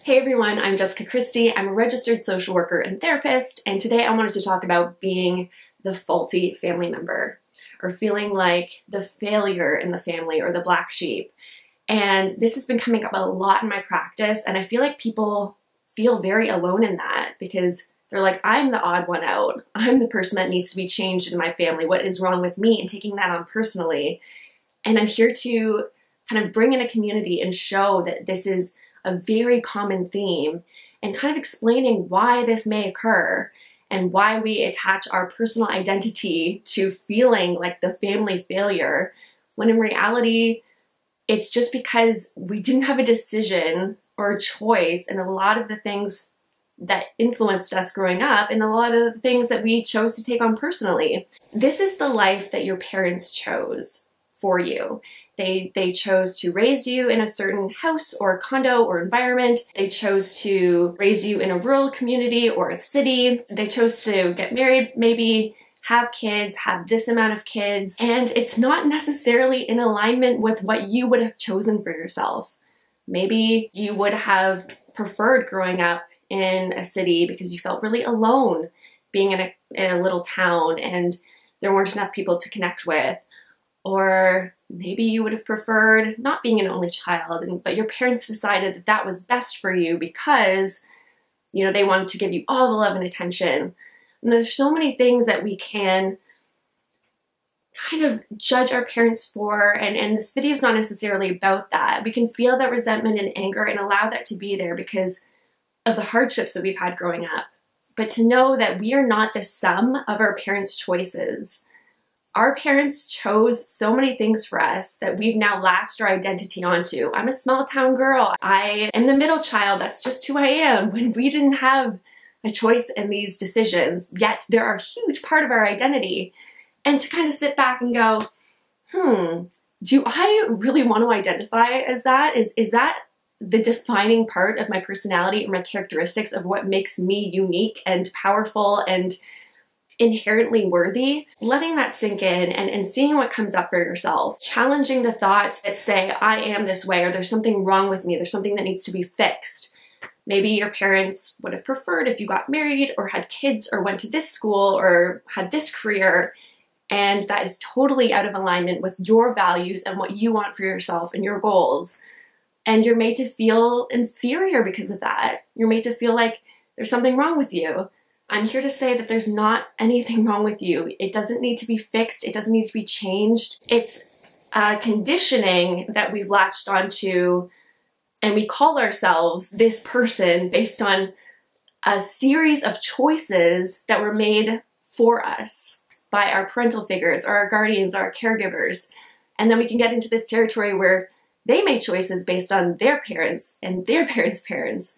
Hey everyone, I'm Jessica Christie. I'm a registered social worker and therapist, and today I wanted to talk about being the faulty family member, or feeling like the failure in the family or the black sheep. And this has been coming up a lot in my practice, and I feel like people feel very alone in that because they're like, I'm the odd one out. I'm the person that needs to be changed in my family. What is wrong with me? And taking that on personally. And I'm here to kind of bring in a community and show that this is a very common theme, and kind of explaining why this may occur and why we attach our personal identity to feeling like the family failure, when in reality, it's just because we didn't have a decision or a choice in a lot of the things that influenced us growing up and a lot of the things that we chose to take on personally. This is the life that your parents chose for you. They chose to raise you in a certain house or condo or environment. They chose to raise you in a rural community or a city. They chose to get married, maybe have kids, have this amount of kids, and it's not necessarily in alignment with what you would have chosen for yourself. Maybe you would have preferred growing up in a city because you felt really alone being in a little town and there weren't enough people to connect with. Or maybe you would have preferred not being an only child, but your parents decided that that was best for you because, you know, they wanted to give you all the love and attention. And there's so many things that we can kind of judge our parents for, and this video is not necessarily about that. We can feel that resentment and anger and allow that to be there because of the hardships that we've had growing up. But to know that we are not the sum of our parents' choices. Our parents chose so many things for us that we've now latched our identity onto. I'm a small town girl. I am the middle child. That's just who I am. When we didn't have a choice in these decisions, yet they're a huge part of our identity. And to kind of sit back and go, do I really want to identify as that? Is that the defining part of my personality and my characteristics of what makes me unique and powerful and inherently worthy? Letting that sink in and seeing what comes up for yourself. Challenging the thoughts that say, I am this way, or there's something wrong with me, there's something that needs to be fixed. Maybe your parents would have preferred if you got married or had kids or went to this school or had this career, and that is totally out of alignment with your values and what you want for yourself and your goals. And you're made to feel inferior because of that. You're made to feel like there's something wrong with you. I'm here to say that there's not anything wrong with you. It doesn't need to be fixed. It doesn't need to be changed. It's a conditioning that we've latched onto, and we call ourselves this person based on a series of choices that were made for us by our parental figures, or our guardians, or our caregivers. And then we can get into this territory where they made choices based on their parents and their parents' parents.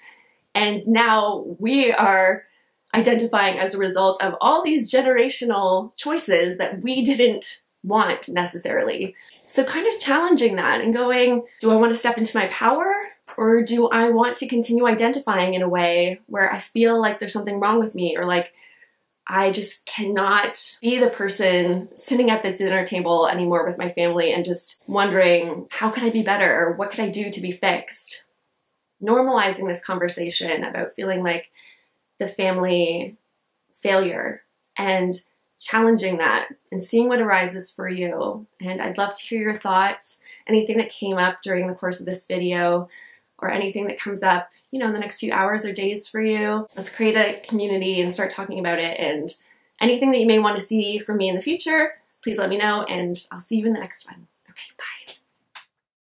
And now we are identifying as a result of all these generational choices that we didn't want necessarily. So kind of challenging that and going, do I want to step into my power? Or do I want to continue identifying in a way where I feel like there's something wrong with me, or like I just cannot be the person sitting at the dinner table anymore with my family and just wondering, how could I be better? Or what could I do to be fixed? Normalizing this conversation about feeling like the family failure and challenging that and seeing what arises for you. And I'd love to hear your thoughts, anything that came up during the course of this video or anything that comes up, you know, in the next few hours or days for you. Let's create a community and start talking about it, and anything that you may want to see from me in the future, please let me know, and I'll see you in the next one. Okay, bye.